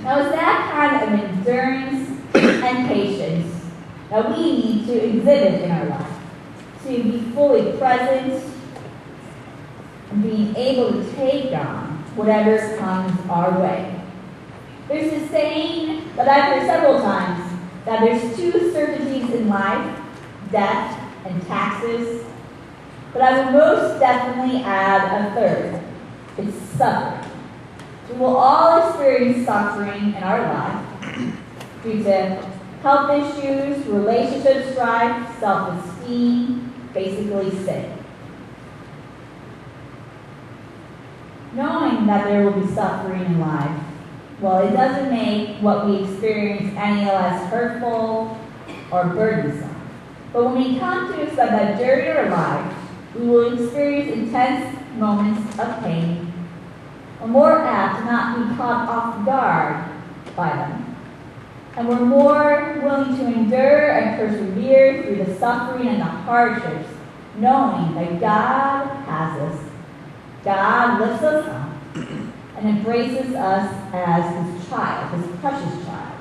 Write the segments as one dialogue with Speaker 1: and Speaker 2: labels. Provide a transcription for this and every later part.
Speaker 1: Now, it's that kind of endurance and patience that we need to exhibit in our life, to be fully present and being able to take on whatever comes our way. There's this saying that I've heard several times, that there's two certainties in life, death and taxes, but I would most definitely add a third. It's suffering. We will all experience suffering in our life due to health issues, relationship strife, self-esteem, basically sin. Knowing that there will be suffering in life, well, it doesn't make what we experience any less hurtful or burdensome. But when we come to accept that during our life, we will experience intense moments of pain, we're more apt to not be caught off guard by them. And we're more willing to endure and persevere through the suffering and the hardships, knowing that God has us. God lifts us up and embraces us as His child, His precious child.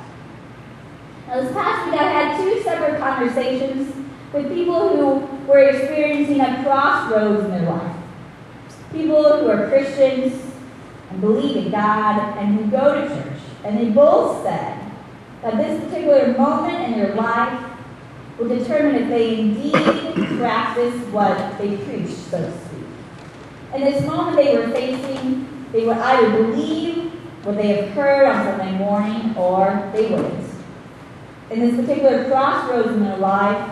Speaker 1: Now, this past week I had two separate conversations with people who were experiencing a crossroads in their life. People who are Christians and believe in God and who go to church. And they both said that this particular moment in their life will determine if they indeed practice what they preach, so to speak. In this moment they were facing, they would either believe what they have heard on Sunday morning or they wouldn't. In this particular crossroads in their life,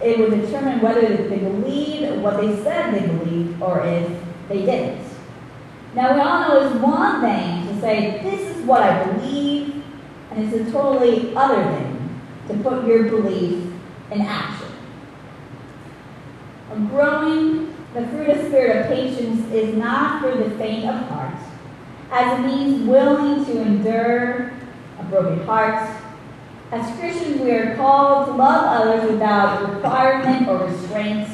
Speaker 1: it would determine whether they believed what they said they believed or if they didn't. Now, we all know it's one thing to say, this is what I believe, and it's a totally other thing to put your belief in action. Growing the fruit of spirit of patience is not for the faint of heart, as it means willing to endure a broken heart. As Christians, we are called to love others without requirement or restraint.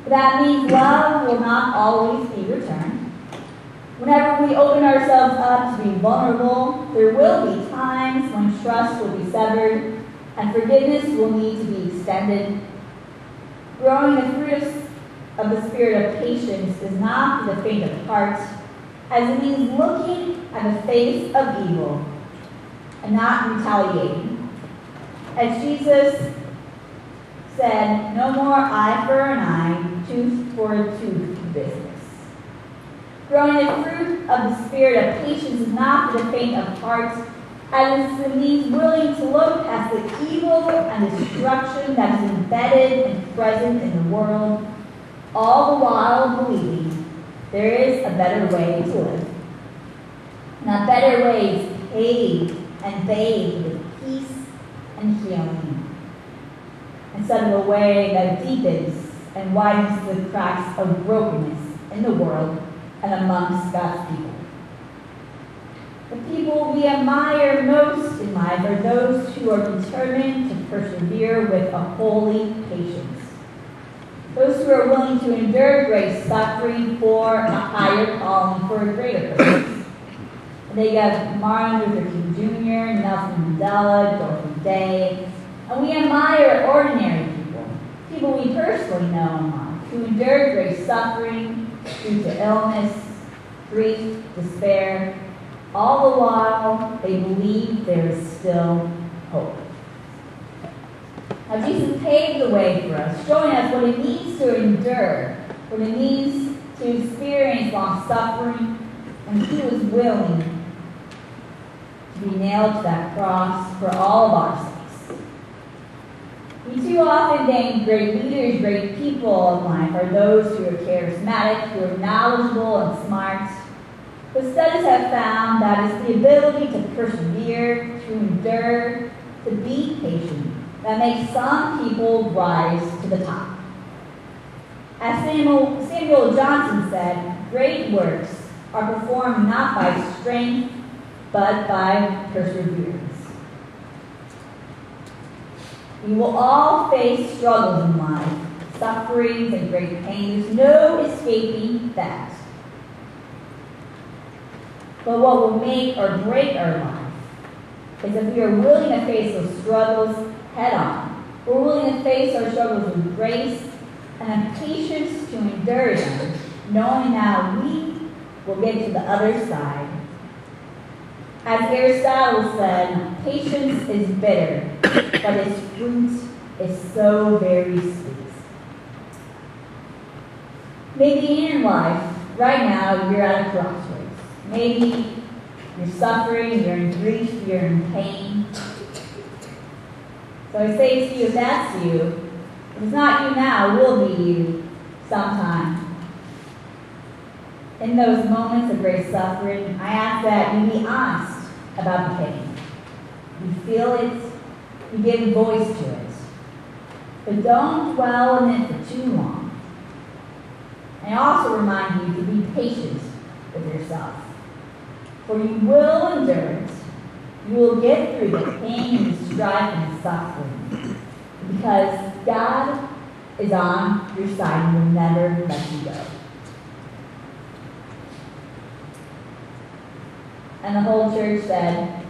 Speaker 1: That means love will not always be returned. Whenever we open ourselves up to be vulnerable, there will be times when trust will be severed and forgiveness will need to be extended. Growing the fruit of the spirit of patience is not for the faint of heart, as it means looking at the face of evil and not retaliating. As Jesus said, no more eye for an eye, tooth for a tooth business. Growing the fruit of the spirit of patience is not for the faint of heart, as it means willing to look past the evil and destruction that is embedded and present in the world, all the while believing there is a better way to live. And that better way is paved and bathed with peace and healing, instead of a way that deepens and widens the cracks of brokenness in the world and amongst God's people. The people we admire most in life are those who are determined to persevere with a holy patience. Those who are willing to endure great suffering for a higher calling, for a greater purpose. And they got Martin Luther King Jr., Nelson Mandela, Dorothy Day, and we admire ordinary people, people we personally know and love, who endure great suffering due to illness, grief, despair, all the while they believe there is still hope. Now, Jesus paved the way for us, showing us what it means to endure, what it means to experience long suffering, and He was willing to be nailed to that cross for all of our sakes. We too often think great leaders, great people in life are those who are charismatic, who are knowledgeable and smart. But studies have found that it's the ability to persevere, to endure, to be patient, that makes some people rise to the top. As Samuel Johnson said, great works are performed not by strength, but by perseverance. We will all face struggles in life, sufferings and great pain. There's no escaping that. But what will make or break our life is if we are willing to face those struggles head on. We're willing to face our struggles with grace and have patience to endure them, knowing that we will get to the other side. As Aristotle said, patience is bitter, but its fruit is so very sweet. Maybe in your life, right now, you're at a crossroads. Maybe you're suffering, you're in grief, you're in pain. So I say to you, if that's you, if it's not you now, it will be you sometime. In those moments of great suffering, I ask that you be honest about the pain. You feel it, you give voice to it. But don't dwell in it for too long. And I also remind you to be patient with yourself. For you will endure it. You will get through the pain and the strife and the suffering. Because God is on your side and will never let you go. And the whole church said,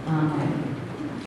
Speaker 1: Amen.